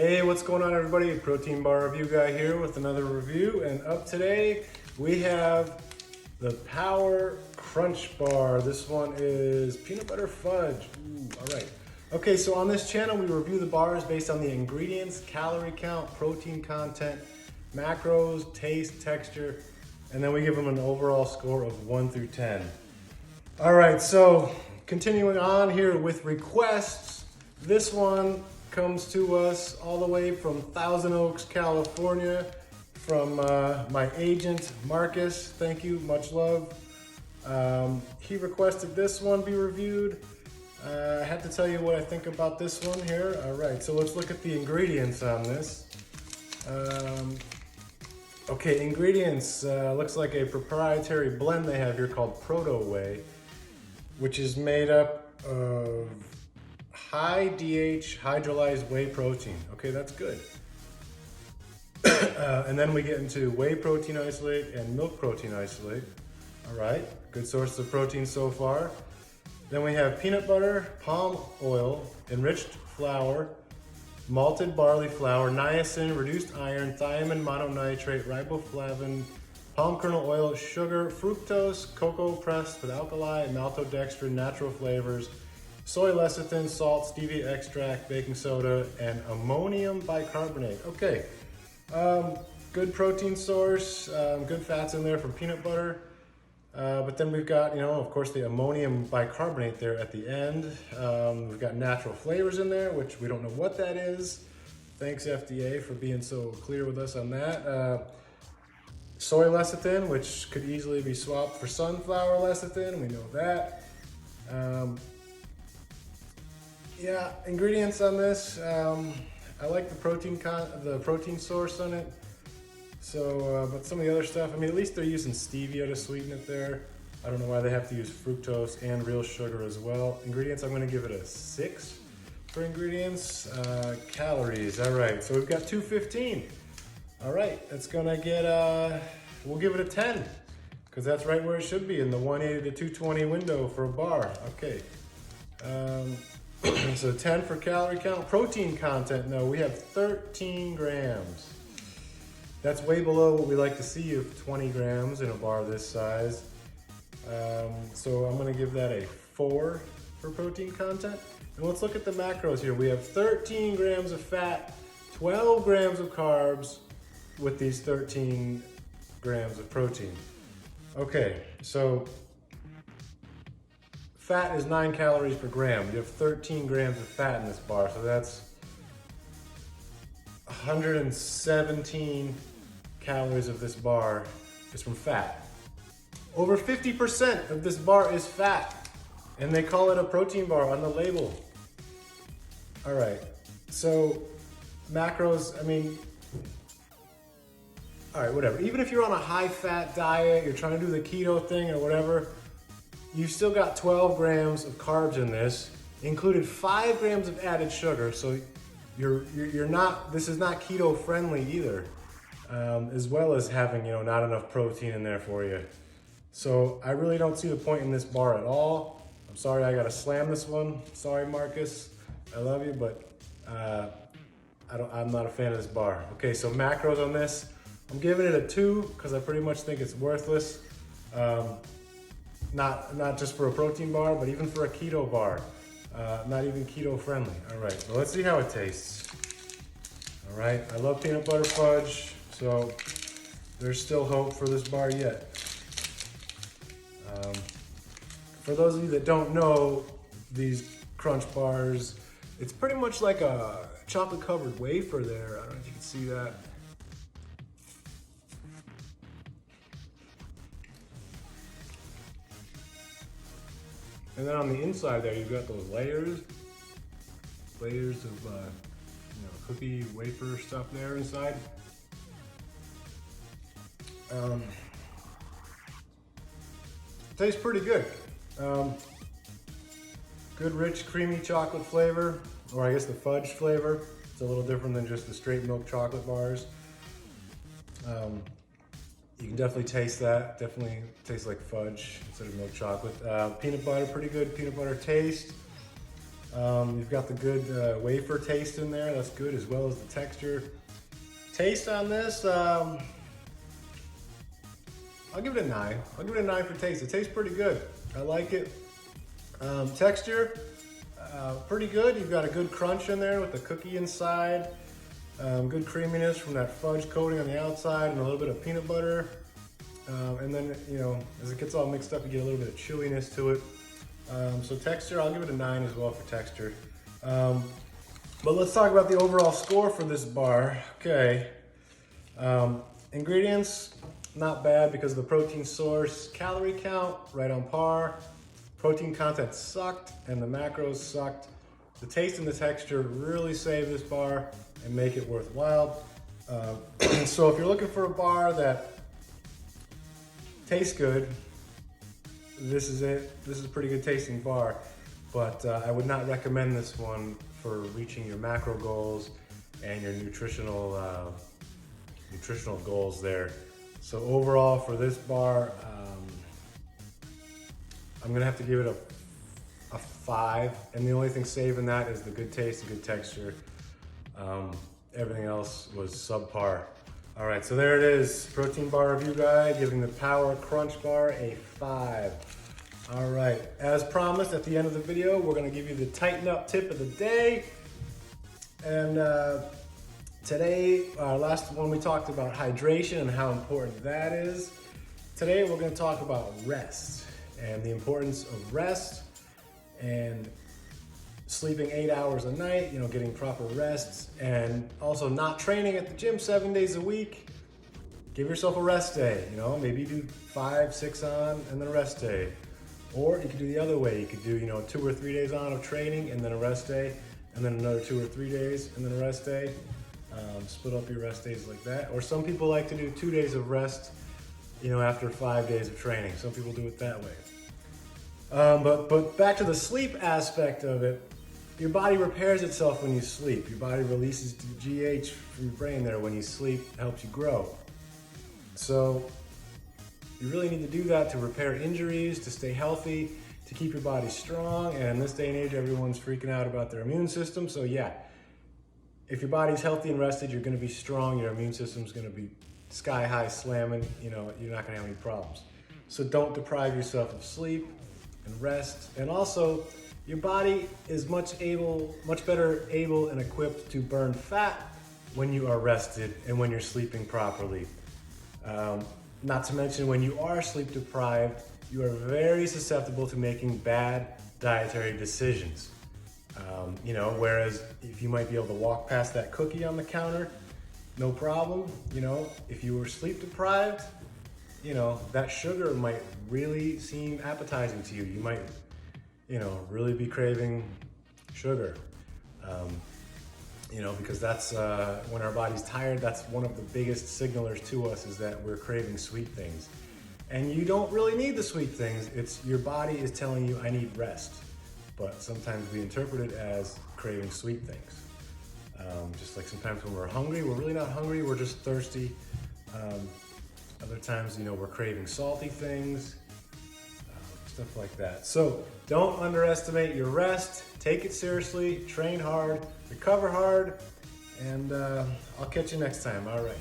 Hey, what's going on everybody? Protein bar review guy here with another review, and up today we have the Power Crunch Bar. This one is peanut butter fudge. Ooh, all right. Okay, so on this channel we review the bars based on the ingredients, calorie count, protein content, macros, taste, texture, and then we give them an overall score of 1 through 10. All right, so continuing on here with requests, this one comes to us all the way from Thousand Oaks, California, from my agent, Marcus. Thank you, much love. He requested this one be reviewed. I have to tell you what I think about this one here. All right, so let's look at the ingredients on this. Okay, ingredients, looks like a proprietary blend they have here called Proto Whey, which is made up of high DH hydrolyzed whey protein. Okay, that's good. And then we get into whey protein isolate and milk protein isolate. All right, good sources of protein so far. Then we have peanut butter, palm oil, enriched flour, malted barley flour, niacin, reduced iron, thiamine mononitrate, riboflavin, palm kernel oil, sugar, fructose, cocoa pressed with alkali, maltodextrin, natural flavors, soy lecithin, salt, stevia extract, baking soda, and ammonium bicarbonate. Okay, good protein source, good fats in there from peanut butter. But then we've got, of course, the ammonium bicarbonate there at the end. We've got natural flavors in there, which we don't know what that is. Thanks FDA for being so clear with us on that. Soy lecithin, which could easily be swapped for sunflower lecithin, we know that. Yeah, ingredients on this. I like the protein source on it. So, but some of the other stuff, at least they're using stevia to sweeten it there. I don't know why they have to use fructose and real sugar as well. Ingredients, I'm gonna give it a 6 for ingredients. Calories, all right, so we've got 215. All right, that's gonna get, we'll give it a 10, because that's right where it should be, in the 180 to 220 window for a bar. Okay. So 10 for calorie count. Protein content, no, we have 13 grams. That's way below what we like to see of 20 grams in a bar this size. So I'm gonna give that a 4 for protein content. And let's look at the macros here. We have 13 grams of fat, 12 grams of carbs with these 13 grams of protein. Okay, so fat is 9 calories per gram. You have 13 grams of fat in this bar, so that's 117 calories of this bar is from fat. Over 50% of this bar is fat, and they call it a protein bar on the label. All right, so macros, all right, whatever. Even if you're on a high fat diet, you're trying to do the keto thing or whatever, you've still got 12 grams of carbs in this, included 5 grams of added sugar, so you're not, this is not keto friendly either, as well as having, not enough protein in there for you. So I really don't see the point in this bar at all. I'm sorry I gotta slam this one. Sorry, Marcus, I love you, but I'm not a fan of this bar. Okay, so macros on this, I'm giving it a 2 because I pretty much think it's worthless. Not just for a protein bar, but even for a keto bar. Not even keto friendly. All right, well, let's see how it tastes. All right, I love peanut butter fudge, so there's still hope for this bar yet. For those of you that don't know these crunch bars, it's pretty much like a chocolate covered wafer there. I don't know if you can see that. And then on the inside there, you've got those layers of cookie wafer stuff there inside. Tastes pretty good. Good rich creamy chocolate flavor, or I guess the fudge flavor. It's a little different than just the straight milk chocolate bars. You can definitely taste that. Definitely tastes like fudge instead of milk chocolate. Peanut butter, pretty good peanut butter taste. You've got the good wafer taste in there. That's good, as well as the texture. Taste on this, I'll give it a 9. I'll give it a 9 for taste. It tastes pretty good. I like it. Texture, pretty good. You've got a good crunch in there with the cookie inside. Good creaminess from that fudge coating on the outside and a little bit of peanut butter. And then, you know, as it gets all mixed up, you get a little bit of chewiness to it. So texture, I'll give it a 9 as well for texture. But let's talk about the overall score for this bar. Okay. Ingredients, not bad because of the protein source. Calorie count, right on par. Protein content sucked and the macros sucked. The taste and the texture really save this bar and make it worthwhile. So if you're looking for a bar that tastes good, this is it. This is a pretty good tasting bar, but I would not recommend this one for reaching your macro goals and your nutritional goals there. So overall for this bar, I'm gonna have to give it a 5, and the only thing saving that is the good taste and good texture. Everything else was subpar. All right, so there it is. Protein bar review guide, giving the Power Crunch Bar a 5. All right, as promised at the end of the video, we're gonna give you the tighten up tip of the day. And today, last one we talked about hydration and how important that is. Today we're gonna talk about rest and the importance of rest and sleeping 8 hours a night, you know, getting proper rest, and also not training at the gym 7 days a week. Give yourself a rest day, you know, maybe do 5, 6 on and then a rest day. Or you could do the other way. You could do, you know, 2 or 3 days on of training and then a rest day, and then another 2 or 3 days and then a rest day. Split up your rest days like that. Or some people like to do 2 days of rest, you know, after 5 days of training. Some people do it that way. But back to the sleep aspect of it, your body repairs itself when you sleep. Your body releases the GH from your brain there when you sleep. It helps you grow. So you really need to do that to repair injuries, to stay healthy, to keep your body strong. And in this day and age, everyone's freaking out about their immune system. So yeah, if your body's healthy and rested, you're gonna be strong. Your immune system's gonna be sky high slamming. You know, you're not gonna have any problems. So don't deprive yourself of sleep and rest. And also, your body is much better able and equipped to burn fat when you are rested and when you're sleeping properly. Not to mention, when you are sleep deprived, you are very susceptible to making bad dietary decisions. You know, whereas if you might be able to walk past that cookie on the counter, no problem. You know, if you were sleep deprived, you know, that sugar might really seem appetizing to you. You might, you know, really be craving sugar. You know, because that's, when our body's tired, that's one of the biggest signalers to us, is that we're craving sweet things. And you don't really need the sweet things. It's your body is telling you, I need rest. But sometimes we interpret it as craving sweet things. Just like sometimes when we're hungry, we're really not hungry, we're just thirsty. Other times, you know, we're craving salty things, stuff like that. So don't underestimate your rest. Take it seriously, train hard, recover hard, and I'll catch you next time. All right.